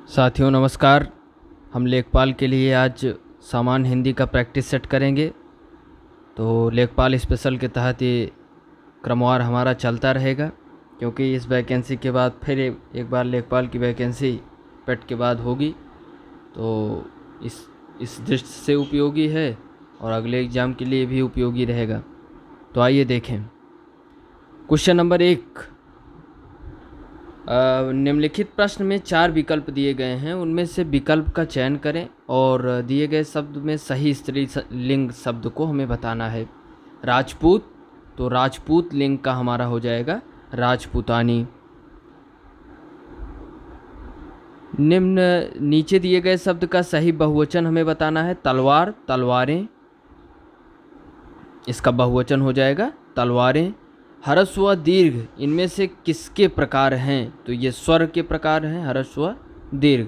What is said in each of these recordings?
साथियों नमस्कार। हम लेखपाल के लिए आज सामान्य हिंदी का प्रैक्टिस सेट करेंगे। तो लेखपाल स्पेशल के तहत ये क्रमवार हमारा चलता रहेगा, क्योंकि इस वैकेंसी के बाद फिर एक बार लेखपाल की वैकेंसी पेट के बाद होगी। तो इस दृष्टि से उपयोगी है और अगले एग्ज़ाम के लिए भी उपयोगी रहेगा। तो आइए देखें। Question number 1। निम्नलिखित प्रश्न में 4 विकल्प दिए गए हैं, उनमें से विकल्प का चयन करें और दिए गए शब्द में सही स्त्रीलिंग शब्द को हमें बताना है। राजपूत, तो राजपूत लिंग का हमारा हो जाएगा राजपूतानी। नीचे दिए गए शब्द का सही बहुवचन हमें बताना है। तलवार, तलवारें, इसका बहुवचन हो जाएगा तलवारें। हर्ष व दीर्घ इनमें से किसके प्रकार हैं? तो ये स्वर के प्रकार हैं, हर्ष व दीर्घ।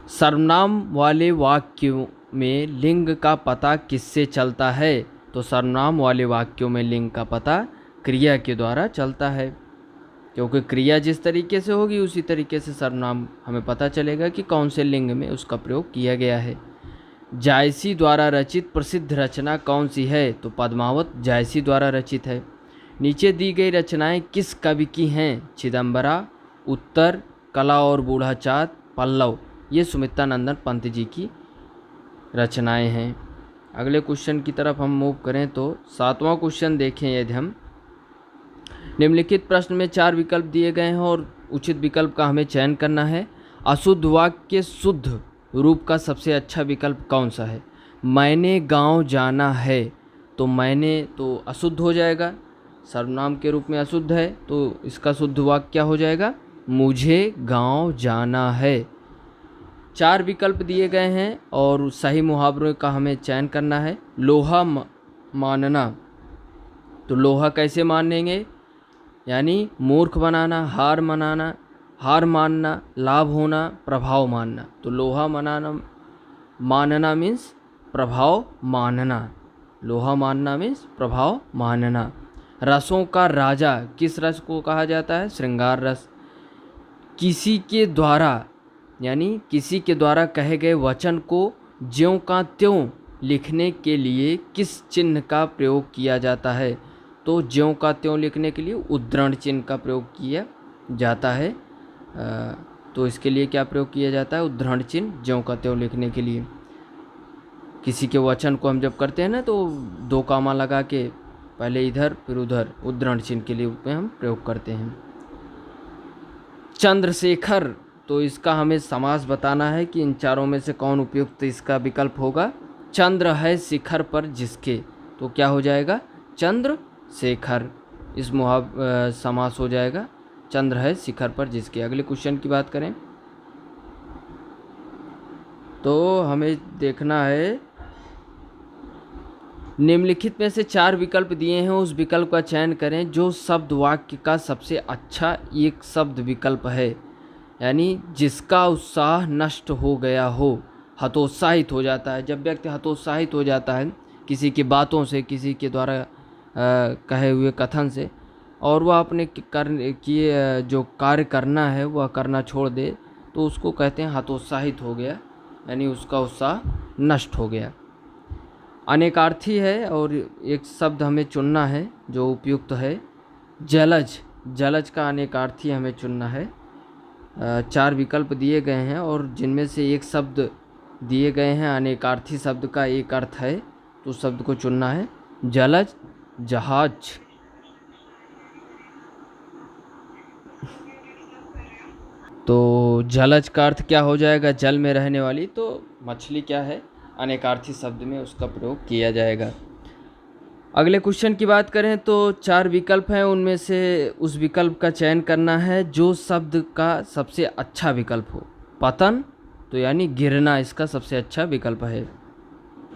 सर्वनाम वाले वाक्यों में लिंग का पता किससे चलता है? तो सर्वनाम वाले वाक्यों में लिंग का पता क्रिया के द्वारा चलता है, क्योंकि क्रिया जिस तरीके से होगी उसी तरीके से सर्वनाम हमें पता चलेगा कि कौन से लिंग में उसका प्रयोग किया गया है। जायसी द्वारा रचित प्रसिद्ध रचना कौन सी है? तो पद्मावत जायसी द्वारा रचित है। नीचे दी गई रचनाएं किस कवि की हैं? चिदंबरा, उत्तर, कला और बूढ़ा चाँद, पल्लव। ये सुमित्रानंदन पंत जी की रचनाएं हैं। अगले क्वेश्चन की तरफ हम मूव करें तो 7वां क्वेश्चन देखें। यदि हम निम्नलिखित प्रश्न में 4 विकल्प दिए गए हैं और उचित विकल्प का हमें चयन करना है। अशुद्ध वाक्य के शुद्ध रूप का सबसे अच्छा विकल्प कौन सा है? मैंने गांव जाना है, तो मैंने तो अशुद्ध हो जाएगा, सर्वनाम के रूप में अशुद्ध है, तो इसका शुद्ध वाक्य क्या हो जाएगा? मुझे गांव जाना है। 4 विकल्प दिए गए हैं और सही मुहावरों का हमें चयन करना है। लोहा मानना, तो लोहा कैसे मानेंगे? यानी मूर्ख बनाना, हार मानना, लाभ होना, प्रभाव मानना। तो लोहा मानना मीन्स प्रभाव मानना। लोहा मानना मीन्स प्रभाव मानना। रसों का राजा किस रस को कहा जाता है? श्रृंगार रस। किसी के द्वारा यानी किसी के द्वारा कहे गए वचन को ज्यों का त्यों लिखने के लिए किस चिन्ह का प्रयोग किया जाता है? तो ज्यों का त्यों लिखने के लिए उद्धरण चिन्ह का प्रयोग किया जाता है। तो इसके लिए क्या प्रयोग किया जाता है? उद्धरण चिन्ह ज्यों का त्यों लिखने के लिए। किसी के वचन को हम जब करते हैं ना, तो 2 कामा लगा के पहले इधर फिर उधर उद्धरण चिन्ह के लिए में हम प्रयोग करते हैं। चंद्रशेखर, तो इसका हमें समास बताना है कि इन चारों में से कौन उपयुक्त इसका विकल्प होगा। चंद्र है शिखर पर जिसके, तो क्या हो जाएगा? चंद्रशेखर। इस समास हो जाएगा चंद्र है शिखर पर जिसके। अगले क्वेश्चन की बात करें तो हमें देखना है निम्नलिखित में से 4 विकल्प दिए हैं, उस विकल्प का चयन करें जो शब्द वाक्य का सबसे अच्छा एक शब्द विकल्प है, यानी जिसका उत्साह नष्ट हो गया हो, हतोत्साहित हो जाता है। जब व्यक्ति हतोत्साहित हो जाता है किसी की बातों से, किसी के द्वारा कहे हुए कथन से, और वह अपने किए जो कार्य करना है वह करना छोड़ दे, तो उसको कहते हैं हतोत्साहित हो गया, यानी उसका उत्साह नष्ट हो गया। अनेकार्थी है और एक शब्द हमें चुनना है जो उपयुक्त है। जलज, जलज का अनेकार्थी हमें चुनना है। 4 विकल्प दिए गए हैं और जिनमें से एक शब्द दिए गए हैं अनेकार्थी शब्द का एक अर्थ है, तो शब्द को चुनना है। जलज, जहाज। तो जलज का अर्थ क्या हो जाएगा? जल में रहने वाली, तो मछली क्या है? अनेकार्थी शब्द में उसका प्रयोग किया जाएगा। अगले क्वेश्चन की बात करें तो 4 विकल्प हैं, उनमें से उस विकल्प का चयन करना है जो शब्द का सबसे अच्छा विकल्प हो। पतन, तो यानी गिरना इसका सबसे अच्छा विकल्प है।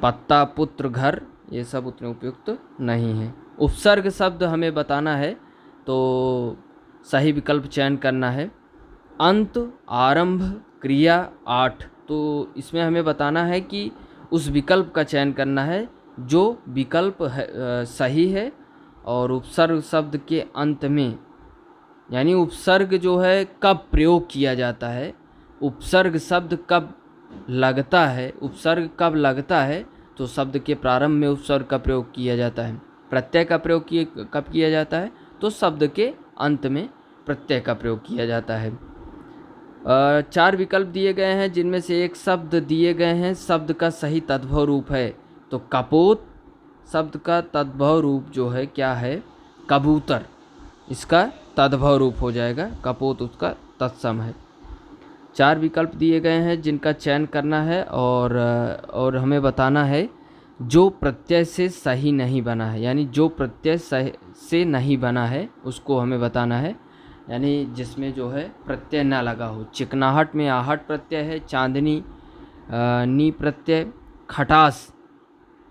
पत्ता, पुत्र, घर, ये सब उतने उपयुक्त नहीं हैं। उपसर्ग शब्द हमें बताना है, तो सही विकल्प चयन करना है। अंत, आरंभ, क्रिया, 8, तो इसमें हमें बताना है कि उस विकल्प का चयन करना है जो विकल्प है सही है और उपसर्ग शब्द के अंत में यानी उपसर्ग जो है कब प्रयोग किया जाता है, उपसर्ग शब्द कब लगता है, उपसर्ग कब लगता है, तो शब्द के प्रारंभ में उपसर्ग का प्रयोग किया जाता है। प्रत्यय का प्रयोग कब किया जाता है, तो शब्द के अंत में प्रत्यय का प्रयोग किया जाता है। 4 विकल्प दिए गए हैं, जिनमें से एक शब्द दिए गए हैं शब्द का सही तद्भव रूप है। तो कपोत शब्द का तद्भव रूप जो है क्या है, कबूतर, इसका तद्भव रूप हो जाएगा, कपोत उसका तत्सम है। 4 विकल्प दिए गए हैं जिनका चयन करना है और हमें बताना है जो प्रत्यय से सही नहीं बना है, यानी जो प्रत्यय से नहीं बना है उसको हमें बताना है, यानी जिसमें जो है प्रत्यय ना लगा हो। चिकनाहट में आहट प्रत्यय है, चांदनी नी प्रत्यय, खटास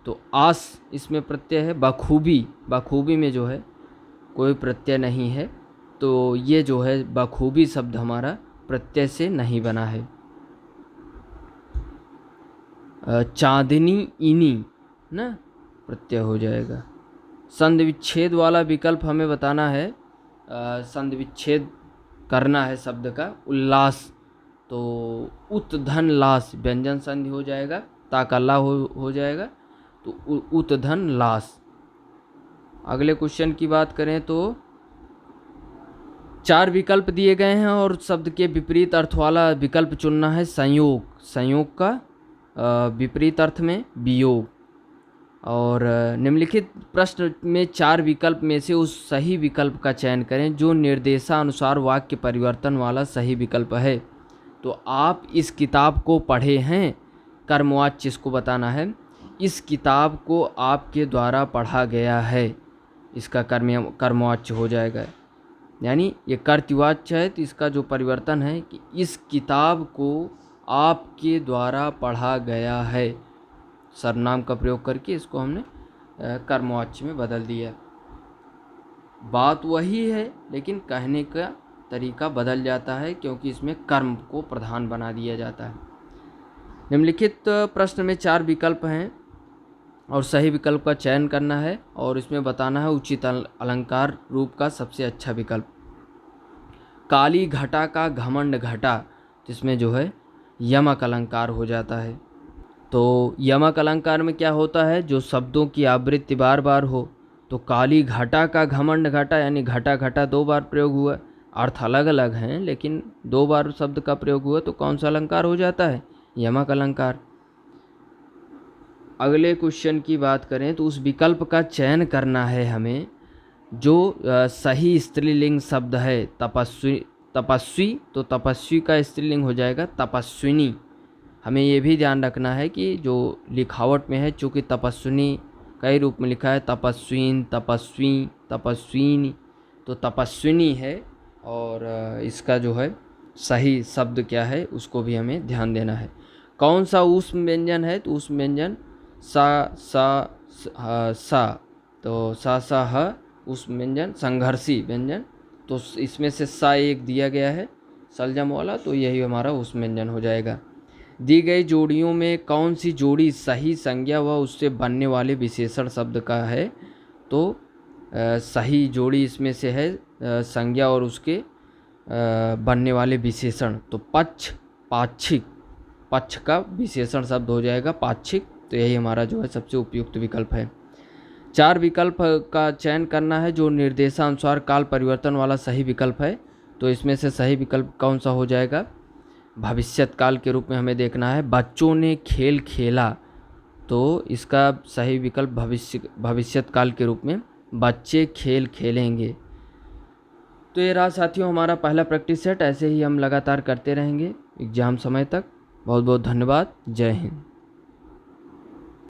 तो आस इसमें प्रत्यय है, बखूबी में जो है कोई प्रत्यय नहीं है, तो ये जो है बखूबी शब्द हमारा प्रत्यय से नहीं बना है। चांदनी इनी ना प्रत्यय हो जाएगा। संधि विच्छेद वाला विकल्प हमें बताना है, संधि विच्छेद करना है शब्द का। उल्लास तो उत धन लास व्यंजन संधि हो जाएगा, ताकल्ला हो जाएगा, तो उत धन लास। अगले क्वेश्चन की बात करें तो 4 विकल्प दिए गए हैं और शब्द के विपरीत अर्थ वाला विकल्प चुनना है। संयोग का विपरीत अर्थ में वियोग। और निम्नलिखित प्रश्न में 4 विकल्प में से उस सही विकल्प का चयन करें जो निर्देशानुसार वाक्य परिवर्तन वाला सही विकल्प है। तो आप इस किताब को पढ़े हैं, कर्मवाच्य इसको बताना है। इस किताब को आपके द्वारा पढ़ा गया है, इसका कर्मवाच्य हो जाएगा, यानी ये कर्तवाच्य है, तो इसका जो परिवर्तन है कि इस किताब को आपके द्वारा पढ़ा गया है, सर्वनाम का प्रयोग करके इसको हमने कर्मवाच्य में बदल दिया। बात वही है लेकिन कहने का तरीका बदल जाता है, क्योंकि इसमें कर्म को प्रधान बना दिया जाता है। निम्नलिखित प्रश्न में 4 विकल्प हैं और सही विकल्प का चयन करना है और इसमें बताना है उचित अलंकार रूप का सबसे अच्छा विकल्प। काली घटा का घमंड घटा, जिसमें जो है यमक अलंकार हो जाता है। तो यमक अलंकार में क्या होता है, जो शब्दों की आवृत्ति बार बार हो। तो काली घटा का घमंड घटा, यानी घटा घटा 2 बार प्रयोग हुआ, अर्थ अलग अलग हैं लेकिन 2 बार शब्द का प्रयोग हुआ, तो कौन सा अलंकार हो जाता है, यमक अलंकार। अगले क्वेश्चन की बात करें तो उस विकल्प का चयन करना है हमें जो सही स्त्रीलिंग शब्द है। तपस्वी तो तपस्वी का स्त्रीलिंग हो जाएगा तपस्विनी। हमें ये भी ध्यान रखना है कि जो लिखावट में है, चूँकि तपस्विनी कई रूप में लिखा है, तपस्वीन, तपस्वी, तपस्विनी, तो तपस्विनी है, और इसका जो है सही शब्द क्या है उसको भी हमें ध्यान देना है। कौन सा ऊष्म व्यंजन है, तो ऊष्म व्यंजन सा, तो सा ह ऊष्म व्यंजन संघर्षी व्यंजन, तो इसमें से सा एक दिया गया है सलजम वाला, तो यही हमारा ऊष्म व्यंजन हो जाएगा। दी गई जोड़ियों में कौन सी जोड़ी सही संज्ञा व उससे बनने वाले विशेषण शब्द का है, तो सही जोड़ी इसमें से है संज्ञा और उसके बनने वाले विशेषण। तो पक्ष, पाक्षिक, पक्ष का विशेषण शब्द हो जाएगा पाक्षिक, तो यही हमारा जो है सबसे उपयुक्त विकल्प है। 4 विकल्प का चयन करना है जो निर्देशानुसार काल परिवर्तन वाला सही विकल्प है। तो इसमें से सही विकल्प कौन सा हो जाएगा, भविष्यत काल के रूप में हमें देखना है। बच्चों ने खेल खेला, तो इसका सही विकल्प भविष्यत काल के रूप में बच्चे खेल खेलेंगे। तो ये रहा साथियों हमारा पहला प्रैक्टिस सेट, ऐसे ही हम लगातार करते रहेंगे एग्ज़ाम समय तक। बहुत बहुत धन्यवाद। जय हिंद।